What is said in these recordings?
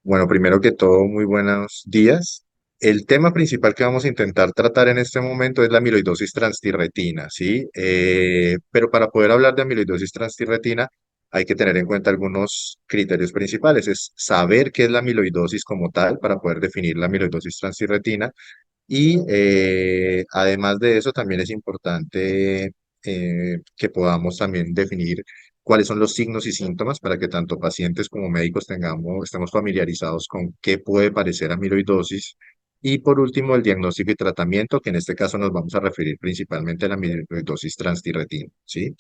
Bueno, primero que todo, muy buenos días. El tema principal que vamos a intentar tratar en este momento es la amiloidosis transtirretina, ¿sí? Pero para poder hablar de amiloidosis transtirretina hay que tener en cuenta algunos criterios principales. Es saber qué es la amiloidosis como tal para poder definir la amiloidosis transtirretina y además de eso, también es importante que podamos también definir cuáles son los signos y síntomas para que tanto pacientes como médicos estemos familiarizados con qué puede parecer amiloidosis. Y por último, el diagnóstico y tratamiento, que en este caso nos vamos a referir principalmente a la amiloidosis transtirretina, ¿sí?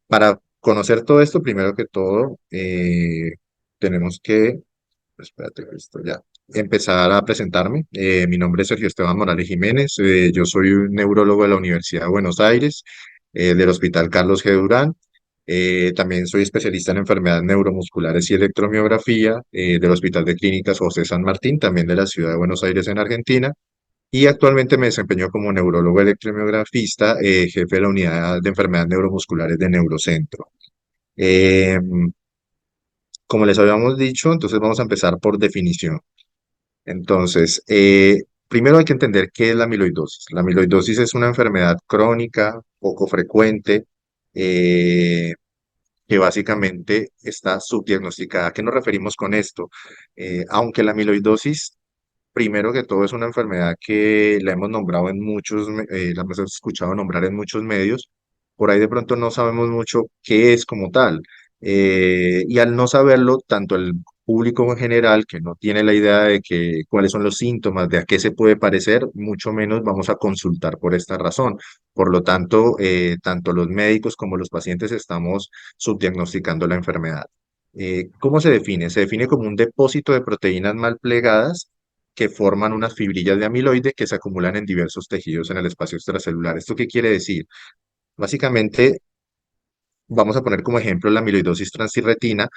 Para conocer todo esto, primero que todo, tenemos que espérate, listo, ya. Empezar a presentarme. Mi nombre es Sergio Esteban Morales Jiménez. Yo soy un neurólogo de la Universidad de Buenos Aires, del Hospital Carlos G. Durán. También soy especialista en enfermedades neuromusculares y electromiografía, del Hospital de Clínicas José San Martín, también de la ciudad de Buenos Aires en Argentina. Y actualmente me desempeño como neurólogo electromiografista, jefe de la unidad de enfermedades neuromusculares de Neurocentro. Eh, Como les habíamos dicho, entonces vamos a empezar por definición. Entonces, primero hay que entender qué es la amiloidosis. La amiloidosis es una enfermedad crónica, poco frecuente, eh, que básicamente está subdiagnosticada. ¿A qué nos referimos con esto? Aunque la amiloidosis, primero que todo, es una enfermedad que la hemos nombrado en la hemos escuchado nombrar en muchos medios, por ahí de pronto no sabemos mucho qué es como tal. Y al no saberlo, tanto el público en general, que no tiene la idea de cuáles son los síntomas, de a qué se puede parecer, mucho menos vamos a consultar por esta razón. Por lo tanto, tanto los médicos como los pacientes estamos subdiagnosticando la enfermedad. ¿Cómo se define? Se define como un depósito de proteínas mal plegadas que forman unas fibrillas de amiloide que se acumulan en diversos tejidos en el espacio extracelular. ¿Esto qué quiere decir? Básicamente, vamos a poner como ejemplo la amiloidosis transirretina.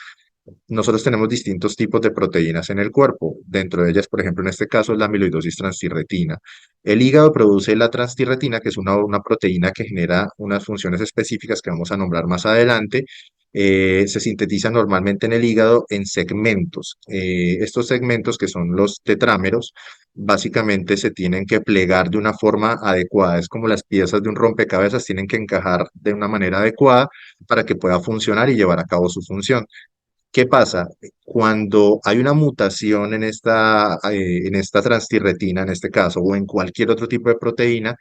Nosotros tenemos distintos tipos de proteínas en el cuerpo. Dentro de ellas, por ejemplo, en este caso es la amiloidosis transtirretina. El hígado produce la transtirretina, que es una proteína que genera unas funciones específicas que vamos a nombrar más adelante. Se sintetiza normalmente en el hígado en segmentos. Estos segmentos, que son los tetrámeros, básicamente se tienen que plegar de una forma adecuada. Es como las piezas de un rompecabezas, tienen que encajar de una manera adecuada para que pueda funcionar y llevar a cabo su función. ¿Qué pasa? Cuando hay una mutación en esta transtirretina, en este caso, o en cualquier otro tipo de proteína,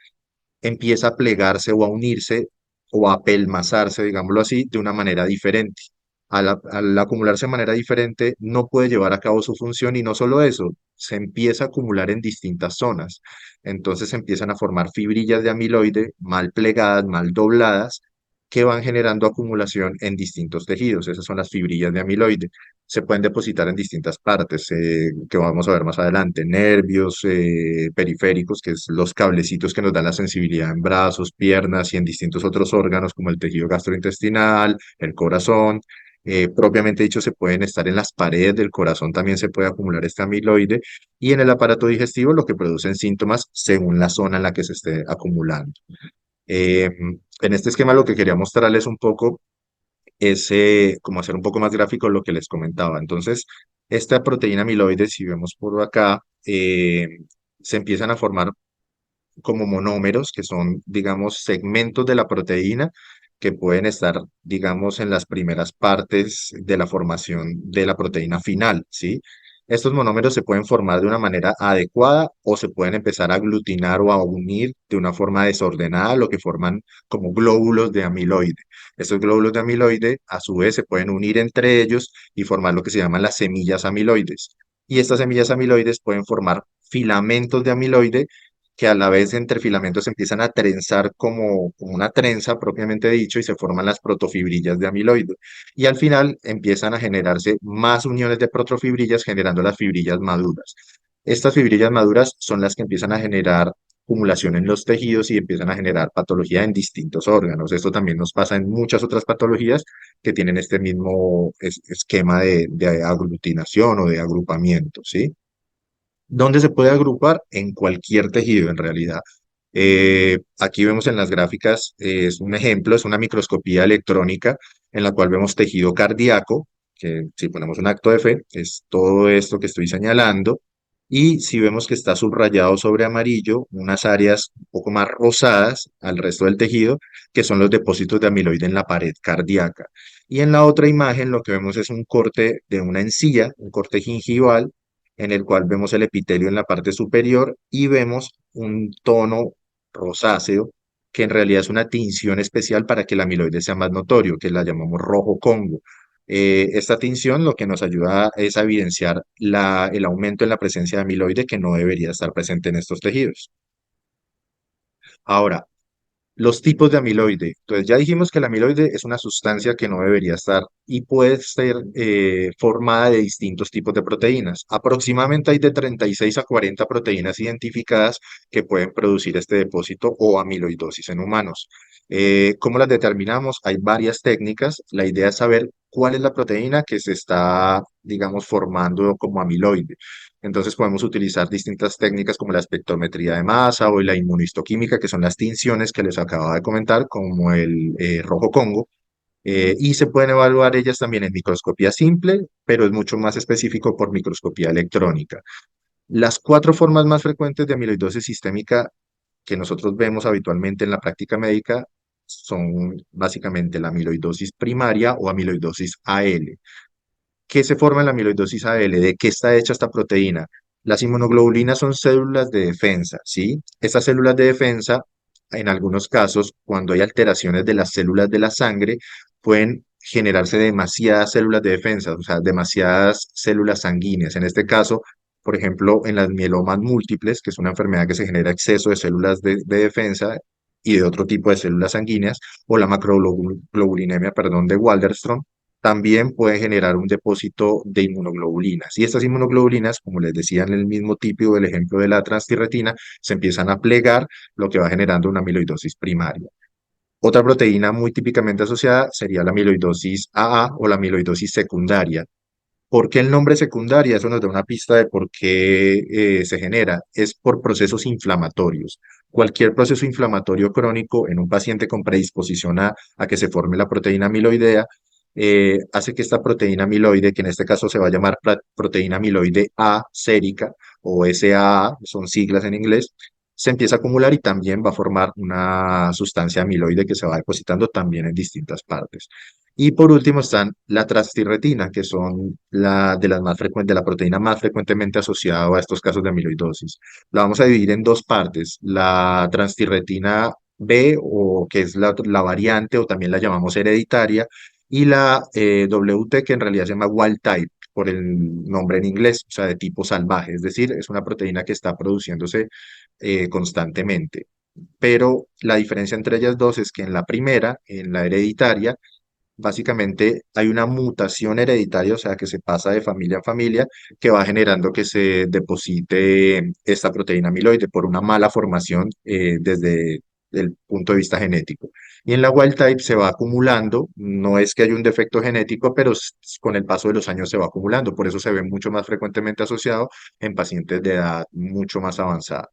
empieza a plegarse o a unirse o a apelmazarse, digámoslo así, de una manera diferente. Al acumularse de manera diferente, no puede llevar a cabo su función y no solo eso, se empieza a acumular en distintas zonas. Entonces se empiezan a formar fibrillas de amiloide mal plegadas, mal dobladas, que van generando acumulación en distintos tejidos. Esas son las fibrillas de amiloide. Se pueden depositar en distintas partes, que vamos a ver más adelante, nervios, periféricos, que es los cablecitos que nos dan la sensibilidad en brazos, piernas y en distintos otros órganos como el tejido gastrointestinal, el corazón. Propiamente dicho, se pueden estar en las paredes del corazón, también se puede acumular este amiloide, y en el aparato digestivo lo que producen síntomas según la zona en la que se esté acumulando. En este esquema lo que quería mostrarles un poco es como hacer un poco más gráfico lo que les comentaba. Entonces, esta proteína amiloide, si vemos por acá, se empiezan a formar como monómeros, que son, digamos, segmentos de la proteína que pueden estar, digamos, en las primeras partes de la formación de la proteína final, ¿sí? Estos monómeros se pueden formar de una manera adecuada o se pueden empezar a aglutinar o a unir de una forma desordenada, lo que forman como glóbulos de amiloide. Estos glóbulos de amiloide, a su vez, se pueden unir entre ellos y formar lo que se llaman las semillas amiloides. Y estas semillas amiloides pueden formar filamentos de amiloide que a la vez entre filamentos se empiezan a trenzar como una trenza propiamente dicho y se forman las protofibrillas de amiloide. Y al final empiezan a generarse más uniones de protofibrillas generando las fibrillas maduras. Estas fibrillas maduras son las que empiezan a generar acumulación en los tejidos y empiezan a generar patología en distintos órganos. Esto también nos pasa en muchas otras patologías que tienen este mismo esquema de aglutinación o de agrupamiento, ¿sí? ¿Dónde se puede agrupar? En cualquier tejido, en realidad. Aquí vemos en las gráficas, es un ejemplo, es una microscopía electrónica en la cual vemos tejido cardíaco. que si ponemos un acto de fe, es todo esto que estoy señalando. Y si vemos que está subrayado sobre amarillo, unas áreas un poco más rosadas al resto del tejido, que son los depósitos de amiloide en la pared cardíaca. Y en la otra imagen lo que vemos es un corte de una encía, un corte gingival, en el cual vemos el epitelio en la parte superior y vemos un tono rosáceo, que en realidad es una tinción especial para que el amiloide sea más notorio, que la llamamos rojo Congo. Esta tinción lo que nos ayuda es a evidenciar el aumento en la presencia de amiloide que no debería estar presente en estos tejidos. Ahora, los tipos de amiloide. Entonces, ya dijimos que el amiloide es una sustancia que no debería estar y puede ser formada de distintos tipos de proteínas. Aproximadamente hay de 36 a 40 proteínas identificadas que pueden producir este depósito o amiloidosis en humanos. ¿Cómo las determinamos? Hay varias técnicas. La idea es saber cuál es la proteína que se está, digamos, formando como amiloide. Entonces podemos utilizar distintas técnicas como la espectrometría de masa o la inmunistoquímica, que son las tinciones que les acababa de comentar, como el rojo Congo. Y se pueden evaluar ellas también en microscopía simple, pero es mucho más específico por microscopía electrónica. Las cuatro formas más frecuentes de amiloidosis sistémica que nosotros vemos habitualmente en la práctica médica son básicamente la amiloidosis primaria o amiloidosis AL. ¿Qué se forma en la amiloidosis AL? ¿De qué está hecha esta proteína? Las inmunoglobulinas son células de defensa, ¿sí? Estas células de defensa, en algunos casos, cuando hay alteraciones de las células de la sangre, pueden generarse demasiadas células de defensa, o sea, demasiadas células sanguíneas. En este caso, por ejemplo, en las mielomas múltiples, que es una enfermedad que se genera exceso de células de defensa y de otro tipo de células sanguíneas, o la macroglobulinemia, perdón, de Waldenström, también puede generar un depósito de inmunoglobulinas. Y estas inmunoglobulinas, como les decía en el mismo tipo del ejemplo de la transtirretina, se empiezan a plegar, lo que va generando una amiloidosis primaria. Otra proteína muy típicamente asociada sería la amiloidosis AA o la amiloidosis secundaria. ¿Por qué el nombre secundaria? Eso nos da una pista de por qué se genera. Es por procesos inflamatorios. Cualquier proceso inflamatorio crónico en un paciente con predisposición a que se forme la proteína amiloidea hace que esta proteína amiloide, que en este caso se va a llamar proteína amiloide A sérica o SAA, son siglas en inglés, se empieza a acumular y también va a formar una sustancia amiloide que se va depositando también en distintas partes. Y por último están la transtirretina, que son de las más frecuentes, de la proteína más frecuentemente asociada a estos casos de amiloidosis. La vamos a dividir en dos partes, la transtirretina B, o que es la variante, o también la llamamos hereditaria, y la WT, que en realidad se llama wild type, por el nombre en inglés, o sea, de tipo salvaje, es decir, es una proteína que está produciéndose constantemente. Pero la diferencia entre ellas dos es que en la primera, en la hereditaria, básicamente hay una mutación hereditaria, o sea, que se pasa de familia en familia, que va generando que se deposite esta proteína amiloide por una mala formación desde el punto de vista genético. Y en la wild type se va acumulando, no es que haya un defecto genético, pero con el paso de los años se va acumulando, por eso se ve mucho más frecuentemente asociado en pacientes de edad mucho más avanzada.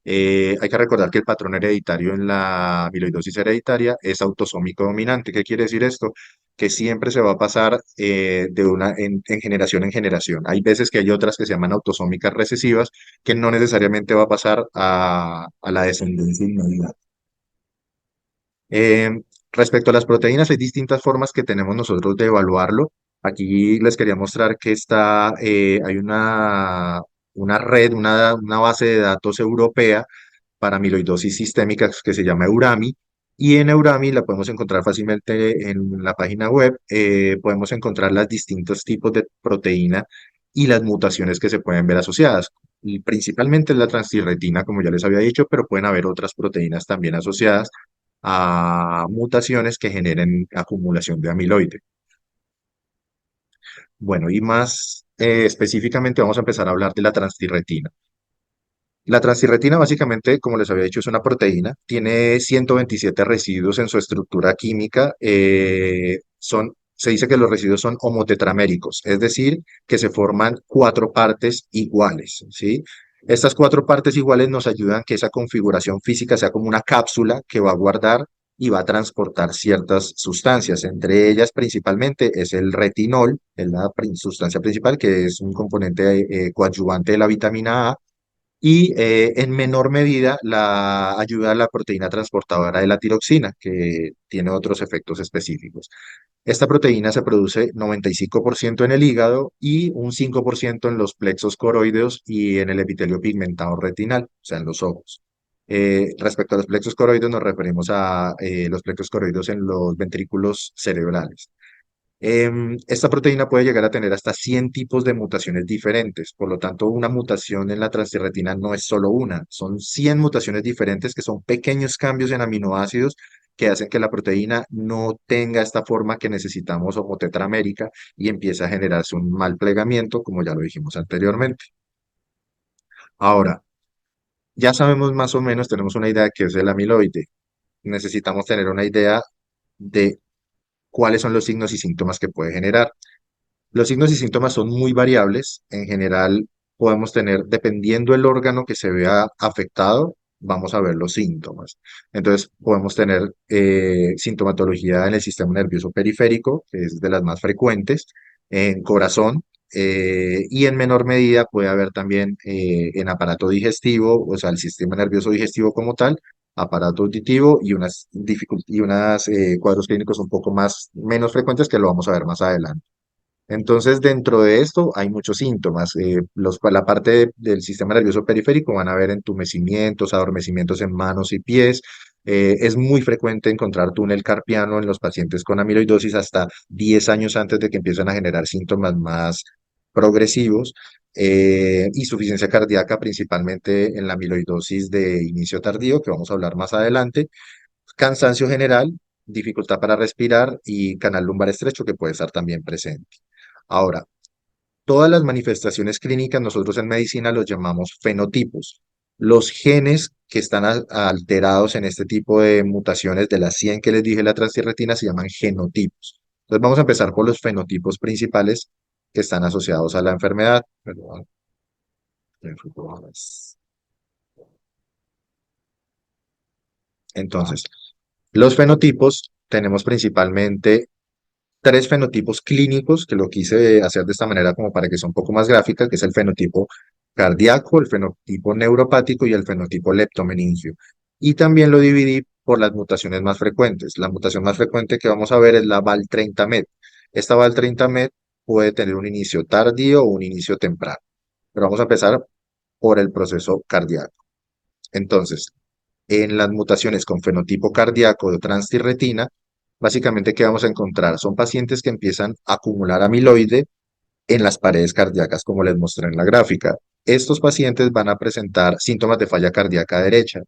Hay que recordar que el patrón hereditario en la amiloidosis hereditaria es autosómico dominante. ¿Qué quiere decir esto? Que siempre se va a pasar en generación en generación. Hay veces que hay otras que se llaman autosómicas recesivas, que no necesariamente va a pasar a la descendencia inmediata. Eh, Respecto a las proteínas, hay distintas formas que tenemos nosotros de evaluarlo. Aquí les quería mostrar que hay una red, una base de datos europea para amiloidosis sistémica que se llama Eurami. Y en Eurami la podemos encontrar fácilmente en la página web. Podemos encontrar los distintos tipos de proteína y las mutaciones que se pueden ver asociadas. Y principalmente es la transtirretina, como ya les había dicho, pero pueden haber otras proteínas también asociadas a mutaciones que generen acumulación de amiloide. Bueno, y más específicamente vamos a empezar a hablar de la transtirretina. La transtirretina básicamente, como les había dicho, es una proteína, tiene 127 residuos en su estructura química, se dice que los residuos son homotetraméricos, es decir, que se forman cuatro partes iguales, ¿sí? Estas cuatro partes iguales nos ayudan a que esa configuración física sea como una cápsula que va a guardar y va a transportar ciertas sustancias. Entre ellas, principalmente, es el retinol, es la sustancia principal, que es un componente coadyuvante de la vitamina A, y en menor medida la ayuda a la proteína transportadora de la tiroxina, que tiene otros efectos específicos. Esta proteína se produce 95% en el hígado y un 5% en los plexos coroideos y en el epitelio pigmentado retinal, o sea, en los ojos. Respecto a los plexos coroideos, nos referimos a los plexos coroideos en los ventrículos cerebrales. Esta proteína puede llegar a tener hasta 100 tipos de mutaciones diferentes, por lo tanto, una mutación en la transtirretina no es solo una, son 100 mutaciones diferentes que son pequeños cambios en aminoácidos que hacen que la proteína no tenga esta forma que necesitamos como tetramérica y empieza a generarse un mal plegamiento, como ya lo dijimos anteriormente. Ahora, ya sabemos más o menos, tenemos una idea de qué es el amiloide. Necesitamos tener una idea de cuáles son los signos y síntomas que puede generar. Los signos y síntomas son muy variables. En general, podemos tener, dependiendo el órgano que se vea afectado, vamos a ver los síntomas. Entonces, podemos tener sintomatología en el sistema nervioso periférico, que es de las más frecuentes, en corazón, y en menor medida puede haber también en aparato digestivo, o sea, el sistema nervioso digestivo como tal, aparato auditivo y unas cuadros clínicos un poco más, menos frecuentes que lo vamos a ver más adelante. Entonces, dentro de esto hay muchos síntomas. La parte del sistema nervioso periférico van a haber entumecimientos, adormecimientos en manos y pies. Es muy frecuente encontrar túnel carpiano en los pacientes con amiloidosis hasta 10 años antes de que empiecen a generar síntomas más progresivos. Insuficiencia cardíaca, principalmente en la amiloidosis de inicio tardío, que vamos a hablar más adelante. Cansancio general, dificultad para respirar y canal lumbar estrecho que puede estar también presente. Ahora, todas las manifestaciones clínicas nosotros en medicina los llamamos fenotipos. Los genes que están alterados en este tipo de mutaciones de las 100 que les dije la transtirretina se llaman genotipos. Entonces vamos a empezar por los fenotipos principales que están asociados a la enfermedad. Perdón. Entonces, los fenotipos tenemos principalmente tres fenotipos clínicos, que lo quise hacer de esta manera como para que sea un poco más gráfica, que es el fenotipo cardíaco, el fenotipo neuropático y el fenotipo leptomeningio. Y también lo dividí por las mutaciones más frecuentes. La mutación más frecuente que vamos a ver es la VAL30MET. Esta VAL30MET puede tener un inicio tardío o un inicio temprano, pero vamos a empezar por el proceso cardíaco. Entonces, en las mutaciones con fenotipo cardíaco de transtirretina, básicamente, ¿qué vamos a encontrar? Son pacientes que empiezan a acumular amiloide en las paredes cardíacas, como les mostré en la gráfica. Estos pacientes van a presentar síntomas de falla cardíaca derecha.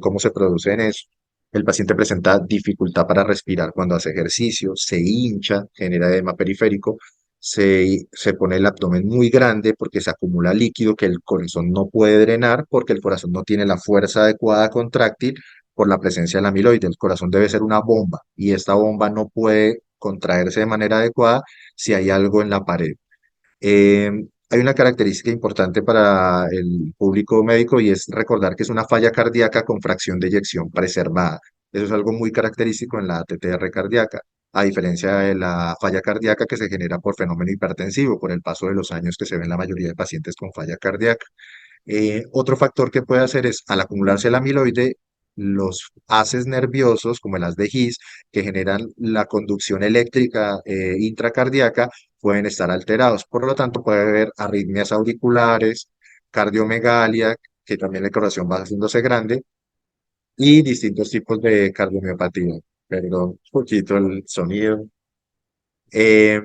¿Cómo se produce en eso? El paciente presenta dificultad para respirar cuando hace ejercicio, se hincha, genera edema periférico, se pone el abdomen muy grande porque se acumula líquido que el corazón no puede drenar porque el corazón no tiene la fuerza adecuada contráctil por la presencia del amiloide. El corazón debe ser una bomba y esta bomba no puede contraerse de manera adecuada si hay algo en la pared. Eh, Hay una característica importante para el público médico y es recordar que es una falla cardíaca con fracción de eyección preservada. Eso es algo muy característico en la TTR cardíaca, a diferencia de la falla cardíaca que se genera por fenómeno hipertensivo, por el paso de los años que se ve en la mayoría de pacientes con falla cardíaca. Otro factor que puede hacer es, al acumularse el amiloide, los haces nerviosos, como el haz de His, que generan la conducción eléctrica intracardíaca, pueden estar alterados. Por lo tanto, puede haber arritmias auriculares, cardiomegalia, que también la corazón va haciéndose grande, y distintos tipos de cardiomiopatía. Perdón, un poquito el sonido. Eh,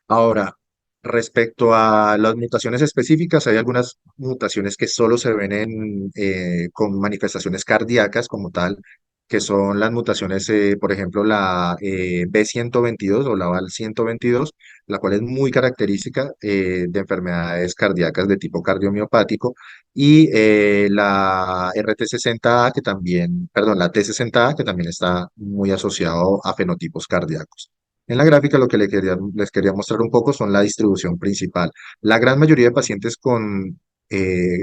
Ahora, respecto a las mutaciones específicas, hay algunas mutaciones que solo se ven con manifestaciones cardíacas como tal, que son las mutaciones, por ejemplo, la B122 o la VAL122, la cual es muy característica de enfermedades cardíacas de tipo cardiomiopático, y la RT60A, que también, perdón, la T60A, que también está muy asociado a fenotipos cardíacos. En la gráfica lo que les quería mostrar un poco son la distribución principal. La gran mayoría de pacientes con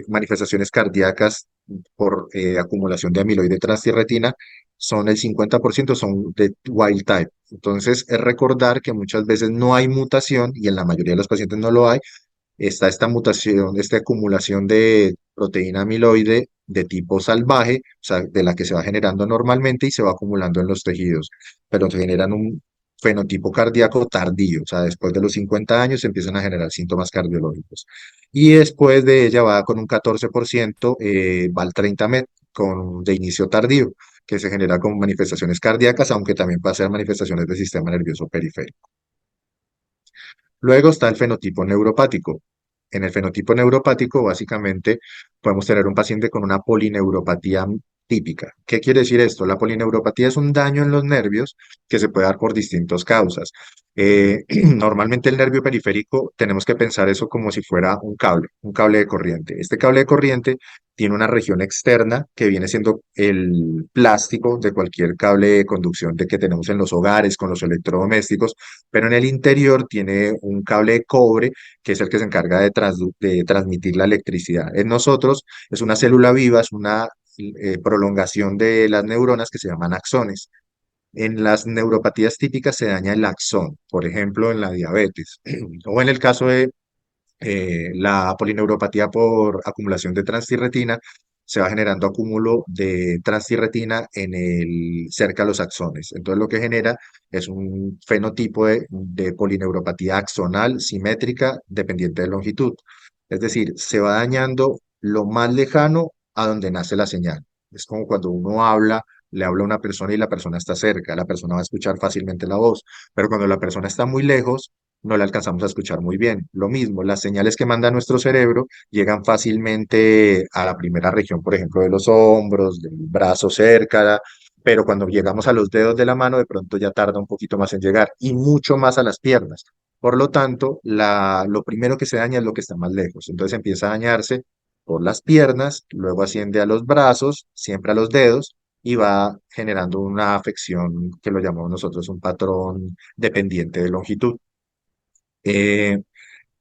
manifestaciones cardíacas por acumulación de amiloide transtirretina son el 50% son de wild type. Entonces, es recordar que muchas veces no hay mutación y en la mayoría de los pacientes no lo hay. Está esta mutación, esta acumulación de proteína amiloide de tipo salvaje, o sea, de la que se va generando normalmente y se va acumulando en los tejidos, pero se generan un fenotipo cardíaco tardío, o sea, después de los 50 años se empiezan a generar síntomas cardiológicos. Y después de ella va con un 14%, va al 30 de inicio tardío, que se genera con manifestaciones cardíacas, aunque también puede ser manifestaciones del sistema nervioso periférico. Luego está el fenotipo neuropático. En el fenotipo neuropático, básicamente, podemos tener un paciente con una polineuropatía típica. ¿Qué quiere decir esto? La polineuropatía es un daño en los nervios que se puede dar por distintas causas. Normalmente el nervio periférico tenemos que pensar eso como si fuera un cable de corriente. Este cable de corriente tiene una región externa que viene siendo el plástico de cualquier cable de conducción de que tenemos en los hogares con los electrodomésticos, pero en el interior tiene un cable de cobre que es el que se encarga de transmitir la electricidad. En nosotros es una célula viva, es una prolongación de las neuronas que se llaman axones. En las neuropatías típicas se daña el axón, por ejemplo, en la diabetes, o en el caso de la polineuropatía por acumulación de transtirretina, se va generando acúmulo de transtirretina cerca de los axones. Entonces lo que genera es un fenotipo de polineuropatía axonal simétrica dependiente de longitud. Es decir, se va dañando lo más lejano a donde nace la señal. Es como cuando uno habla, le habla a una persona y la persona está cerca, la persona va a escuchar fácilmente la voz, pero cuando la persona está muy lejos, no la alcanzamos a escuchar muy bien. Lo mismo, las señales que manda nuestro cerebro llegan fácilmente a la primera región, por ejemplo, de los hombros, del brazo cerca, pero cuando llegamos a los dedos de la mano, de pronto ya tarda un poquito más en llegar y mucho más a las piernas. Por lo tanto, lo primero que se daña es lo que está más lejos. Entonces empieza a dañarse por las piernas, luego asciende a los brazos, siempre a los dedos, y va generando una afección que lo llamamos nosotros un patrón dependiente de longitud. Eh,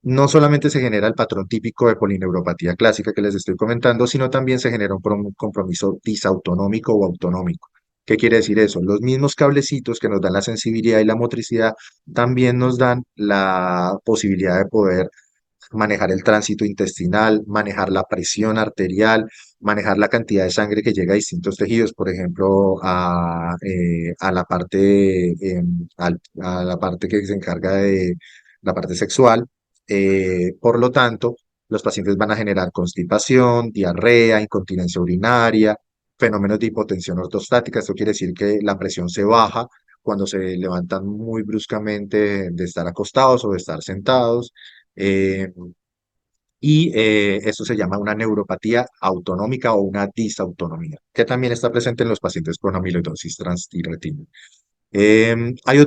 no solamente se genera el patrón típico de polineuropatía clásica que les estoy comentando, sino también se genera un compromiso disautonómico o autonómico. ¿Qué quiere decir eso? Los mismos cablecitos que nos dan la sensibilidad y la motricidad también nos dan la posibilidad de poder manejar el tránsito intestinal, manejar la presión arterial, manejar la cantidad de sangre que llega a distintos tejidos, por ejemplo, a la parte que se encarga de la parte sexual. Por lo tanto, los pacientes van a generar constipación, diarrea, incontinencia urinaria, fenómenos de hipotensión ortostática. Esto quiere decir que la presión se baja cuando se levantan muy bruscamente de estar acostados o de estar sentados. Eh, Esto se llama una neuropatía autonómica o una disautonomía, que también está presente en los pacientes con amiloidosis transtirretina. Hay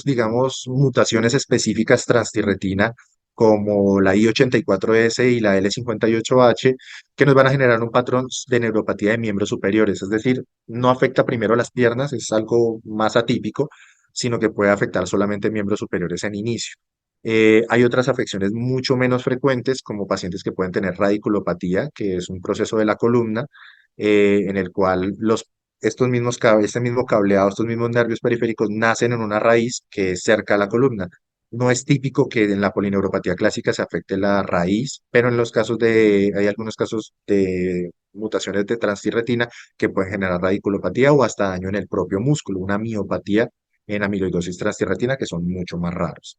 digamos, mutaciones específicas transtirretina, como la I84S y la L58H, que nos van a generar un patrón de neuropatía de miembros superiores, es decir, no afecta primero las piernas, es algo más atípico, sino que puede afectar solamente miembros superiores en inicio. Hay otras afecciones mucho menos frecuentes, como pacientes que pueden tener radiculopatía, que es un proceso de la columna, en el cual este mismo cableado, estos mismos nervios periféricos nacen en una raíz que es cerca a la columna. No es típico que en la polineuropatía clásica se afecte la raíz, pero hay algunos casos de mutaciones de transtirretina que pueden generar radiculopatía o hasta daño en el propio músculo, una miopatía en amiloidosis transtirretina que son mucho más raros.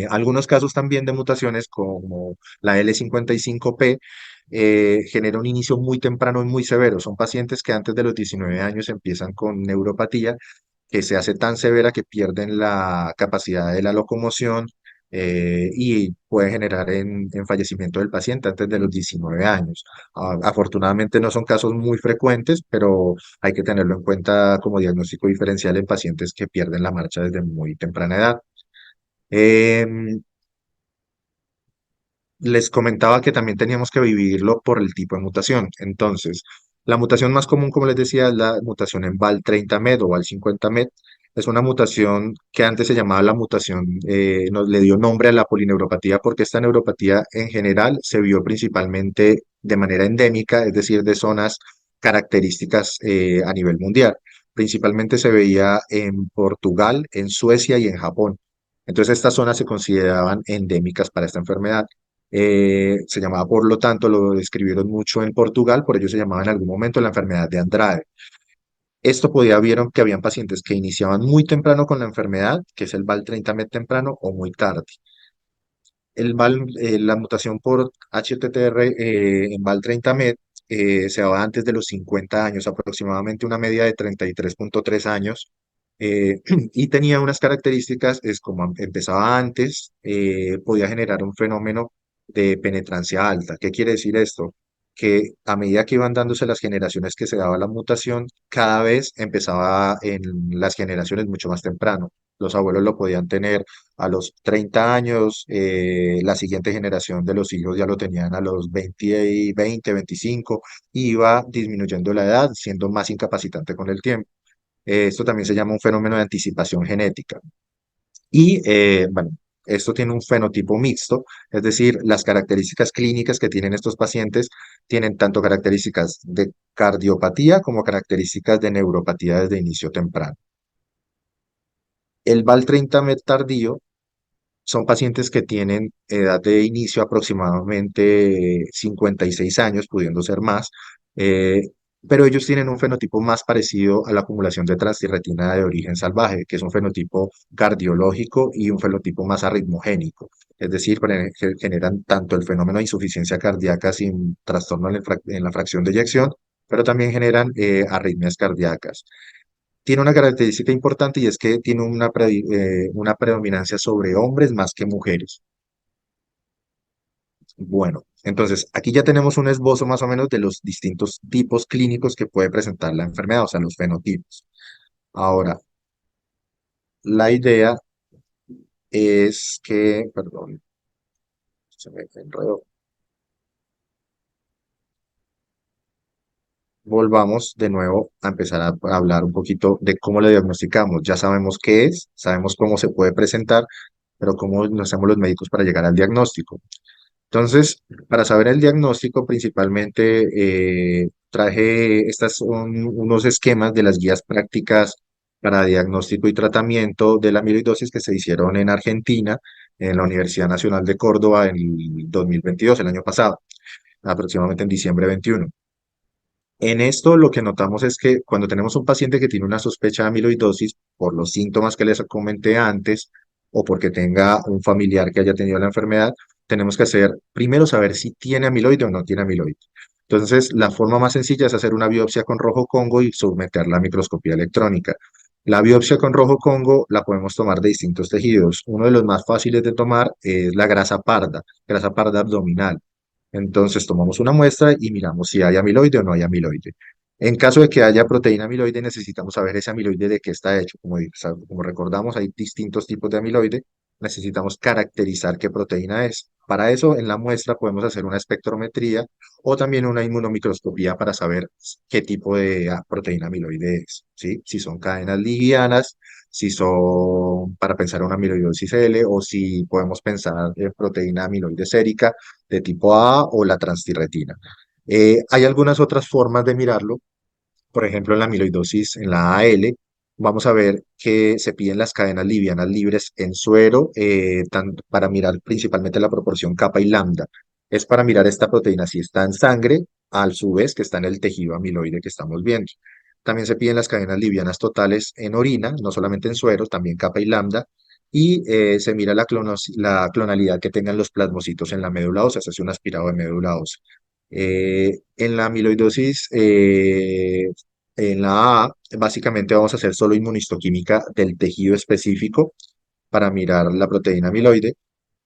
Algunos casos también de mutaciones como la L55P genera un inicio muy temprano y muy severo. Son pacientes que antes de los 19 años empiezan con neuropatía que se hace tan severa que pierden la capacidad de la locomoción y puede generar en fallecimiento del paciente antes de los 19 años. Afortunadamente no son casos muy frecuentes, pero hay que tenerlo en cuenta como diagnóstico diferencial en pacientes que pierden la marcha desde muy temprana edad. Em, Les comentaba que también teníamos que vivirlo por el tipo de mutación. Entonces, la mutación más común, como les decía, es la mutación en VAL30 MET o VAL50 MET. Es una mutación que antes se llamaba la mutación, nos le dio nombre a la polineuropatía porque esta neuropatía en general se vio principalmente de manera endémica, es decir, de zonas características a nivel mundial. Principalmente se veía en Portugal, en Suecia y en Japón. Entonces estas zonas se consideraban endémicas para esta enfermedad. Se llamaba, por lo tanto, lo describieron mucho en Portugal, por ello se llamaba en algún momento la enfermedad de Andrade. Esto vieron que habían pacientes que iniciaban muy temprano con la enfermedad, que es el VAL30-MET temprano, o muy tarde. La mutación por HTTR en VAL30-MET se daba antes de los 50 años, aproximadamente una media de 33,3 años, y tenía unas características, es como empezaba antes, podía generar un fenómeno de penetrancia alta. ¿Qué quiere decir esto? Que a medida que iban dándose las generaciones que se daba la mutación, cada vez empezaba en las generaciones mucho más temprano. Los abuelos lo podían tener a los 30 años, la siguiente generación de los hijos ya lo tenían a los 20, 25, y iba disminuyendo la edad, siendo más incapacitante con el tiempo. Esto también se llama un fenómeno de anticipación genética. Y bueno, esto tiene un fenotipo mixto, es decir, las características clínicas que tienen estos pacientes tienen tanto características de cardiopatía como características de neuropatía desde inicio temprano. El VAL30-MET tardío son pacientes que tienen edad de inicio aproximadamente 56 años, pudiendo ser más, eh, pero ellos tienen un fenotipo más parecido a la acumulación de transtirretina de origen salvaje, que es un fenotipo cardiológico y un fenotipo más arritmogénico. Es decir, generan tanto el fenómeno de insuficiencia cardíaca sin trastorno en la fracción de eyección, pero también generan arritmias cardíacas. Tiene una característica importante y es que tiene una predominancia sobre hombres más que mujeres. Bueno, entonces aquí ya tenemos un esbozo más o menos de los distintos tipos clínicos que puede presentar la enfermedad, o sea, los fenotipos. Ahora, la idea es que, perdón, se me enredó. Volvamos de nuevo a empezar a hablar un poquito de cómo lo diagnosticamos. Ya sabemos qué es, sabemos cómo se puede presentar, pero cómo nos hacemos los médicos para llegar al diagnóstico. Entonces, para saber el diagnóstico, principalmente traje, estas son unos esquemas de las guías prácticas para diagnóstico y tratamiento de la amiloidosis que se hicieron en Argentina, en la Universidad Nacional de Córdoba en el 2022, el año pasado, aproximadamente en diciembre 21. En esto lo que notamos es que cuando tenemos un paciente que tiene una sospecha de amiloidosis por los síntomas que les comenté antes o porque tenga un familiar que haya tenido la enfermedad, tenemos que hacer primero saber si tiene amiloide o no tiene amiloide. Entonces, la forma más sencilla es hacer una biopsia con rojo Congo y someterla a microscopía electrónica. La biopsia con rojo Congo la podemos tomar de distintos tejidos. Uno de los más fáciles de tomar es la grasa parda abdominal. Entonces tomamos una muestra y miramos si hay amiloide o no hay amiloide. En caso de que haya proteína amiloide, necesitamos saber ese amiloide de qué está hecho. Como recordamos, hay distintos tipos de amiloide. Necesitamos caracterizar qué proteína es. Para eso, en la muestra podemos hacer una espectrometría o también una inmunomicroscopía para saber qué tipo de proteína amiloide es, ¿sí? Si son cadenas livianas, si son para pensar en una amiloidosis L o si podemos pensar en proteína amiloide sérica de tipo A o la transtirretina. Hay algunas otras formas de mirarlo, por ejemplo, en la amiloidosis, en la AL, vamos a ver que se piden las cadenas livianas libres en suero para mirar principalmente la proporción kappa y lambda. Es para mirar esta proteína si está en sangre, a su vez que está en el tejido amiloide que estamos viendo. También se piden las cadenas livianas totales en orina, no solamente en suero, también kappa y lambda. Y se mira la clonalidad que tengan los plasmocitos en la médula ósea, se hace un aspirado de médula ósea. En la amiloidosis, en la A, básicamente vamos a hacer solo inmunistoquímica del tejido específico para mirar la proteína amiloide.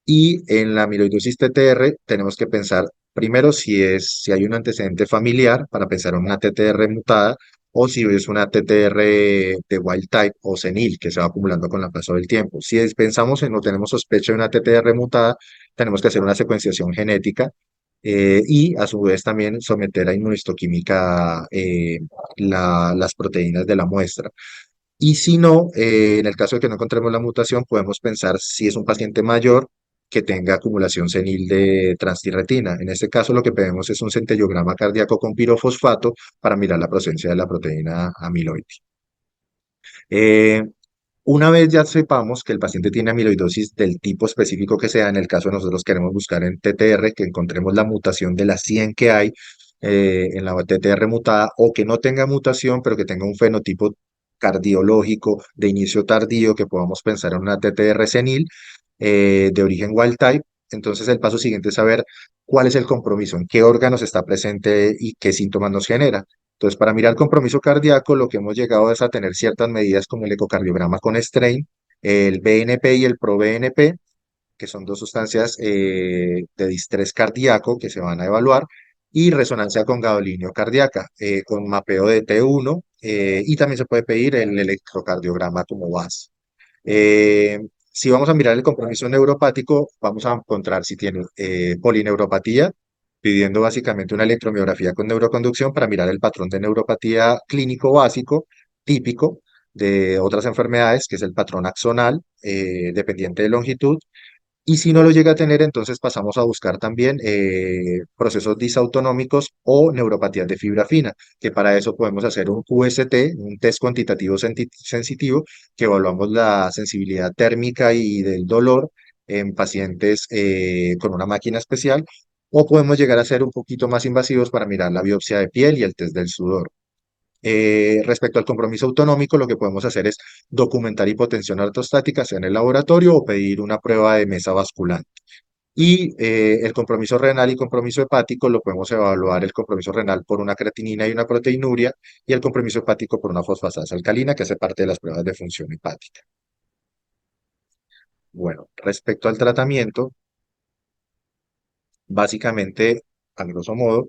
Y en la amiloidosis TTR tenemos que pensar primero si hay un antecedente familiar para pensar en una TTR mutada o si es una TTR de wild type o senil que se va acumulando con el paso del tiempo. Pensamos en o tenemos sospecha de una TTR mutada, tenemos que hacer una secuenciación genética y a su vez también someter a inmunistoquímica las proteínas de la muestra. Y si no, en el caso de que no encontremos la mutación, podemos pensar si es un paciente mayor que tenga acumulación senil de transtirretina. En este caso, lo que pedimos es un centellograma cardíaco con pirofosfato para mirar la presencia de la proteína amiloide. Eh, una vez ya sepamos que el paciente tiene amiloidosis del tipo específico que sea, en el caso de nosotros queremos buscar en TTR, que encontremos la mutación de las 100 que hay en la TTR mutada, o que no tenga mutación, pero que tenga un fenotipo cardiológico de inicio tardío, que podamos pensar en una TTR senil de origen wild type. Entonces el paso siguiente es saber cuál es el compromiso, en qué órganos está presente y qué síntomas nos genera. Entonces, para mirar compromiso cardíaco, lo que hemos llegado es a tener ciertas medidas como el ecocardiograma con strain, el BNP y el proBNP, que son dos sustancias de distrés cardíaco que se van a evaluar, y resonancia con gadolinio cardíaca, con mapeo de T1, y también se puede pedir el electrocardiograma como base. Si vamos a mirar el compromiso neuropático, vamos a encontrar si tiene polineuropatía, pidiendo básicamente una electromiografía con neuroconducción para mirar el patrón de neuropatía clínico básico, típico de otras enfermedades, que es el patrón axonal, dependiente de longitud, y si no lo llega a tener, entonces pasamos a buscar también procesos disautonómicos o neuropatías de fibra fina, que para eso podemos hacer un QST, un test cuantitativo sensitivo, que evaluamos la sensibilidad térmica y del dolor en pacientes con una máquina especial, o podemos llegar a ser un poquito más invasivos para mirar la biopsia de piel y el test del sudor. Respecto al compromiso autonómico, lo que podemos hacer es documentar hipotensión ortostática, sea en el laboratorio o pedir una prueba de mesa vascular. Y el compromiso renal y compromiso hepático lo podemos evaluar el compromiso renal por una creatinina y una proteinuria y el compromiso hepático por una fosfatasa alcalina que hace parte de las pruebas de función hepática. Bueno, respecto al tratamiento, básicamente, a grosso modo,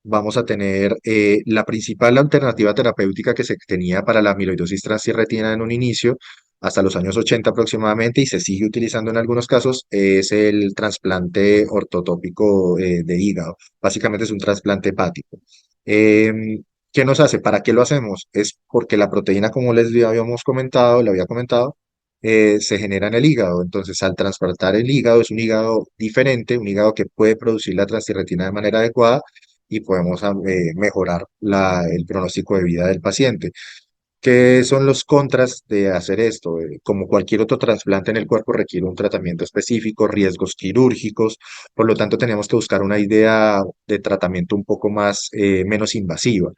vamos a tener la principal alternativa terapéutica que se tenía para la amiloidosis transirretina en un inicio, hasta los años 80 aproximadamente, y se sigue utilizando en algunos casos, es el trasplante ortotópico de hígado. Básicamente es un trasplante hepático. ¿Qué nos hace? ¿Para qué lo hacemos? Es porque la proteína, como les habíamos comentado, le había comentado, se genera en el hígado. Entonces, al transplantar el hígado, es un hígado diferente, un hígado que puede producir la transtirretina de manera adecuada y podemos mejorar el pronóstico de vida del paciente. ¿Qué son los contras de hacer esto? Como cualquier otro trasplante en el cuerpo requiere un tratamiento específico, riesgos quirúrgicos, por lo tanto tenemos que buscar una idea de tratamiento un poco más, menos invasiva.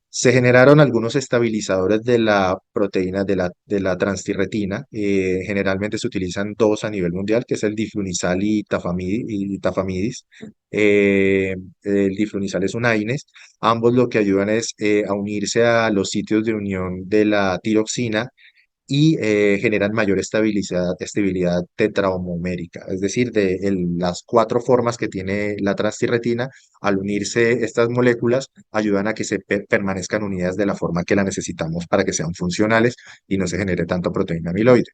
Se generaron algunos estabilizadores de la proteína de la transtirretina. Generalmente se utilizan dos a nivel mundial, que es el diflunisal y tafamidis. El diflunisal es un AINES. Ambos lo que ayudan es a unirse a los sitios de unión de la tiroxina y generan mayor estabilidad tetrahomomérica, es decir, las cuatro formas que tiene la transtirretina, al unirse estas moléculas, ayudan a que se permanezcan unidas de la forma que la necesitamos para que sean funcionales y no se genere tanto proteína amiloide.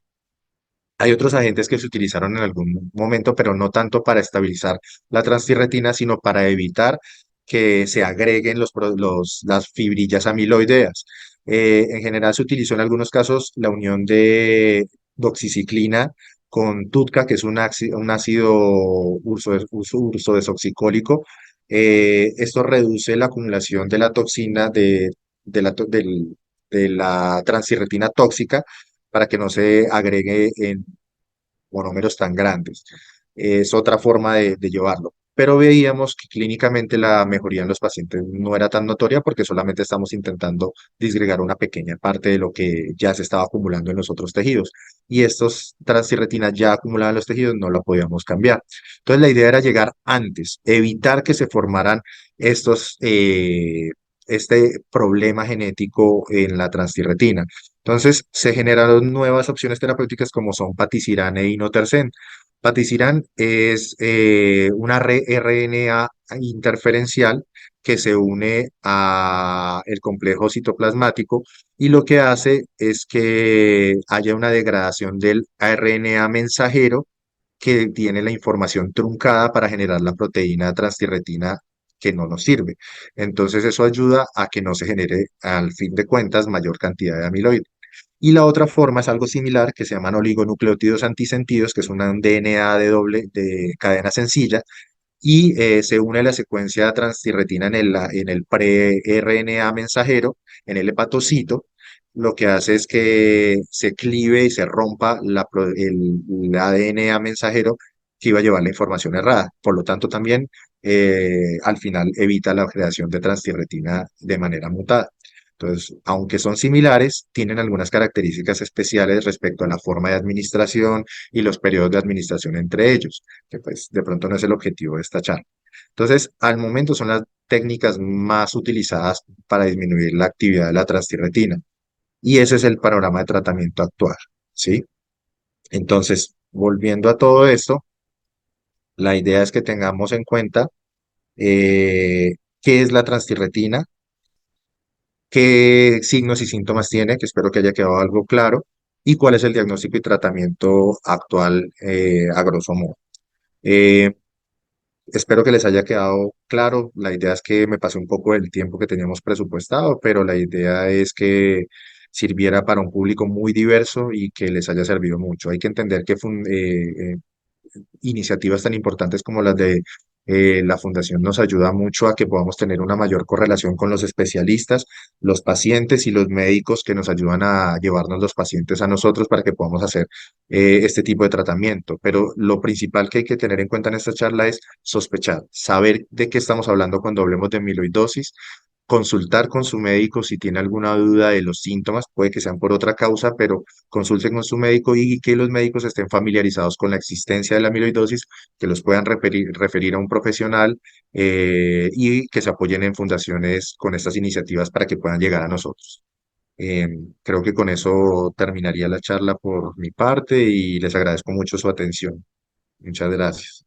Hay otros agentes que se utilizaron en algún momento, pero no tanto para estabilizar la transtirretina, sino para evitar que se agreguen las fibrillas amiloideas. En general se utilizó en algunos casos la unión de doxiciclina con TUDCA, que es un ácido ursodesoxicólico. Esto reduce la acumulación de la toxina de de la transtirretina tóxica para que no se agregue en monómeros tan grandes. Es otra forma de llevarlo. Pero veíamos que clínicamente la mejoría en los pacientes no era tan notoria porque solamente estamos intentando disgregar una pequeña parte de lo que ya se estaba acumulando en los otros tejidos. Y estos transtirretinas ya acumuladas en los tejidos no la podíamos cambiar. Entonces la idea era llegar antes, evitar que se formaran estos, este problema genético en la transtirretina. Entonces se generaron nuevas opciones terapéuticas como son patisiran e inotersen. Patisiran es una RNA interferencial que se une a el complejo citoplasmático y lo que hace es que haya una degradación del RNA mensajero que tiene la información truncada para generar la proteína transtirretina que no nos sirve. Entonces eso ayuda a que no se genere al fin de cuentas mayor cantidad de amiloide. Y la otra forma es algo similar que se llaman oligonucleótidos antisentidos, que es un DNA de cadena sencilla, y se une la secuencia transtirretina en el pre-RNA mensajero, en el hepatocito. Lo que hace es que se clive y se rompa el ADN mensajero que iba a llevar la información errada. Por lo tanto, también al final evita la creación de transtirretina de manera mutada. Entonces, aunque son similares, tienen algunas características especiales respecto a la forma de administración y los periodos de administración entre ellos, que pues de pronto no es el objetivo de esta charla. Entonces, al momento son las técnicas más utilizadas para disminuir la actividad de la transtirretina y ese es el panorama de tratamiento actual, ¿sí? Entonces, volviendo a todo esto, la idea es que tengamos en cuenta qué es la transtirretina, qué signos y síntomas tiene, que espero que haya quedado algo claro, y cuál es el diagnóstico y tratamiento actual a grosso modo. Eh, Espero que les haya quedado claro. La idea es que me pasé un poco del tiempo que teníamos presupuestado, pero la idea es que sirviera para un público muy diverso y que les haya servido mucho. Hay que entender que iniciativas tan importantes como las de la Fundación nos ayuda mucho a que podamos tener una mayor correlación con los especialistas, los pacientes y los médicos que nos ayudan a llevarnos los pacientes a nosotros para que podamos hacer este tipo de tratamiento. Pero lo principal que hay que tener en cuenta en esta charla es sospechar, saber de qué estamos hablando cuando hablemos de amiloidosis, consultar con su médico si tiene alguna duda de los síntomas, puede que sean por otra causa, pero consulten con su médico y que los médicos estén familiarizados con la existencia de la amiloidosis, que los puedan referir a un profesional y que se apoyen en fundaciones con estas iniciativas para que puedan llegar a nosotros. Eh, Creo que con eso terminaría la charla por mi parte y les agradezco mucho su atención. Muchas gracias.